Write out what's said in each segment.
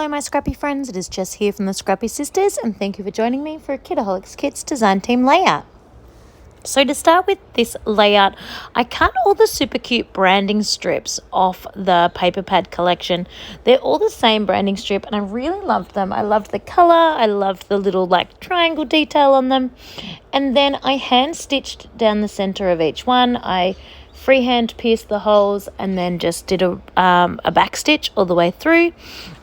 Hello my Scrappy friends, it is Jess here from the Scrappy Sisters and thank you for joining me for a Kitaholic Kits design team layout. So to start with this layout, I cut all the super cute branding strips off the paper pad collection. They're all the same branding strip and I really loved them. I loved the colour, I loved the little like triangle detail on them. And then I hand stitched down the centre of each one. I freehand pierced the holes and then just did a back stitch all the way through.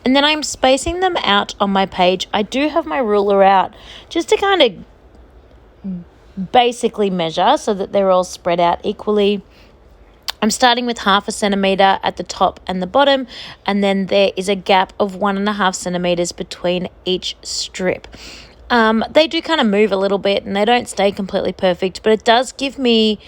And then I'm spacing them out on my page. I do have my ruler out just to kind of basically measure so that they're all spread out equally. I'm starting with 1/2 centimetre at the top and the bottom, and then there is a gap of 1.5 centimetres between each strip. They do kind of move a little bit and they don't stay completely perfect, but it does give me,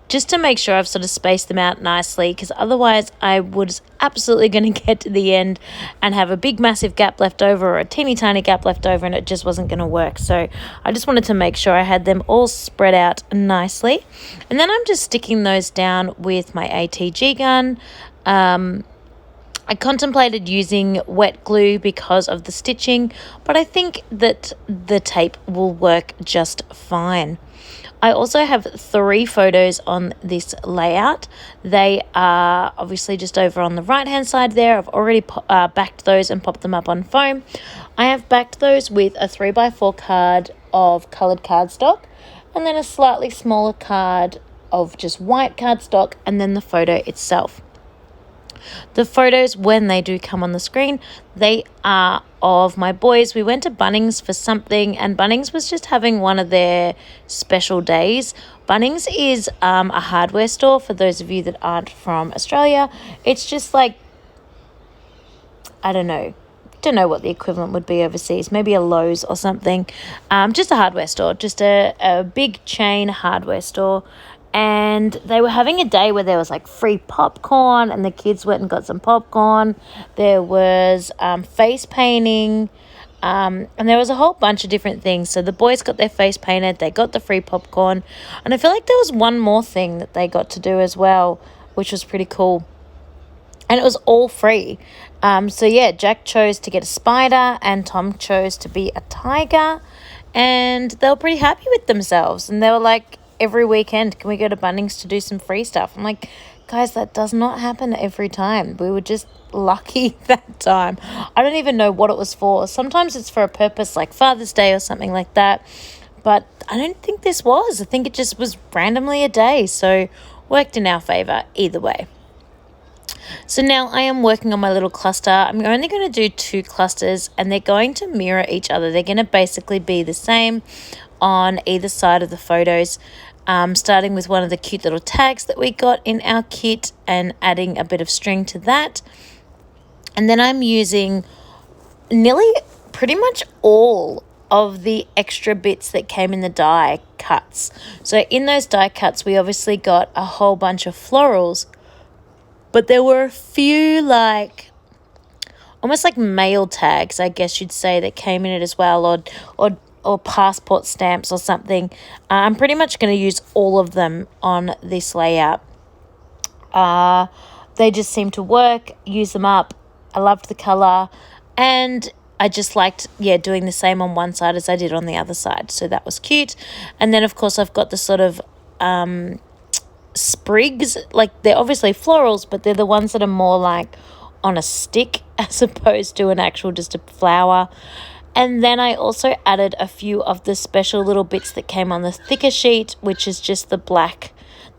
just to make sure I've sort of spaced them out nicely, because otherwise I was absolutely going to get to the end and have a big massive gap left over or a teeny tiny gap left over and it just wasn't going to work. So I just wanted to make sure I had them all spread out nicely. And then I'm just sticking those down with my ATG gun. I contemplated using wet glue because of the stitching, but I think that the tape will work just fine. I also have 3 photos on this layout. They are obviously just over on the right hand side there. I've already backed those and popped them up on foam. I have backed those with a 3x4 card of coloured cardstock and then a slightly smaller card of just white cardstock and then the photo itself. The photos, when they do come on the screen, they are of my boys. We went to Bunnings for something and Bunnings was just having one of their special days. Bunnings is a hardware store for those of you that aren't from Australia. It's just like, I don't know what the equivalent would be overseas, maybe a Lowe's or something. Just a hardware store, just a big chain hardware store. And they were having a day where there was like free popcorn and the kids went and got some popcorn. There was face painting and there was a whole bunch of different things. So the boys got their face painted, they got the free popcorn, and I feel like there was one more thing that they got to do as well, which was pretty cool. And it was all free. So yeah, Jack chose to get a spider and Tom chose to be a tiger, and they were pretty happy with themselves. And they were like, every weekend, can we go to Bunnings to do some free stuff? I'm like, guys, that does not happen every time. We were just lucky that time. I don't even know what it was for. Sometimes it's for a purpose like Father's Day or something like that. But I don't think this was. I think it just was randomly a day. So worked in our favour either way. So now I am working on my little cluster. I'm only going to do 2 clusters and they're going to mirror each other. They're going to basically be the same on either side of the photos, starting with one of the cute little tags that we got in our kit and adding a bit of string to that. And then I'm using nearly pretty much all of the extra bits that came in the die cuts. So in those die cuts, we obviously got a whole bunch of florals, but there were a few like almost like mail tags, I guess you'd say, that came in it as well, or passport stamps or something. I'm pretty much going to use all of them on this layout. They just seem to work, use them up. I loved the colour and I just liked, doing the same on one side as I did on the other side. So that was cute. And then, of course, I've got the sort of sprigs. Like, they're obviously florals, but they're the ones that are more like on a stick as opposed to an actual just a flower. And then I also added a few of the special little bits that came on the thicker sheet, which is just the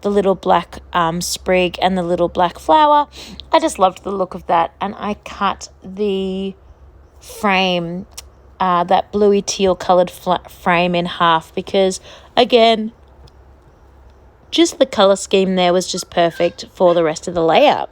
little black sprig and the little black flower. I just loved the look of that. And I cut the frame, that bluey teal coloured frame, in half because, again, just the colour scheme there was just perfect for the rest of the layout.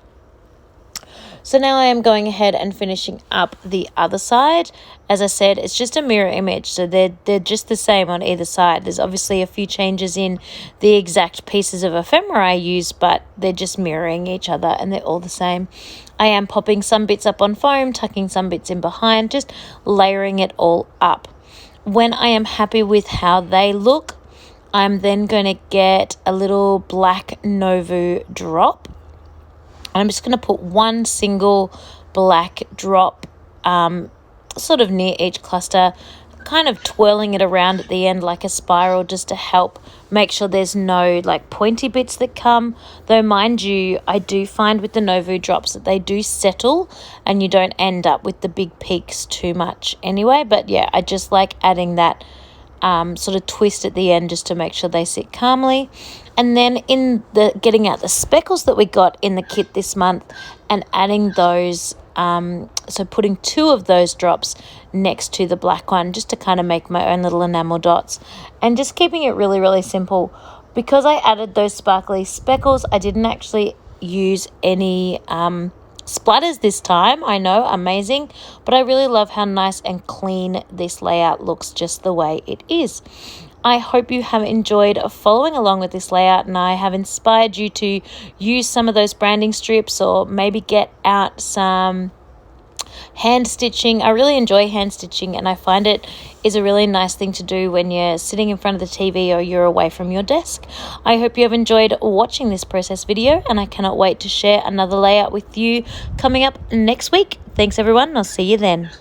So now I am going ahead and finishing up the other side. As I said, it's just a mirror image, so they're just the same on either side. There's obviously a few changes in the exact pieces of ephemera I use, but they're just mirroring each other and they're all the same. I am popping some bits up on foam, tucking some bits in behind, just layering it all up. When I am happy with how they look, I'm then going to get a little black Novu drop. I'm just going to put one single black drop sort of near each cluster, kind of twirling it around at the end like a spiral just to help make sure there's no like pointy bits that come. Though mind you, I do find with the Novu drops that they do settle and you don't end up with the big peaks too much anyway. But yeah, I just like adding that sort of twist at the end just to make sure they sit calmly. And then in the getting out the speckles that we got in the kit this month and adding those, so putting 2 of those drops next to the black one just to kind of make my own little enamel dots, and just keeping it really, really simple. Because I added those sparkly speckles, I didn't actually use any splatters this time. I know, amazing, but I really love how nice and clean this layout looks just the way it is. I hope you have enjoyed following along with this layout, and I have inspired you to use some of those branding strips or maybe get out some hand stitching. I really enjoy hand stitching, and I find it is a really nice thing to do when you're sitting in front of the TV or you're away from your desk. I hope you have enjoyed watching this process video, and I cannot wait to share another layout with you coming up next week. Thanks everyone, and I'll see you then.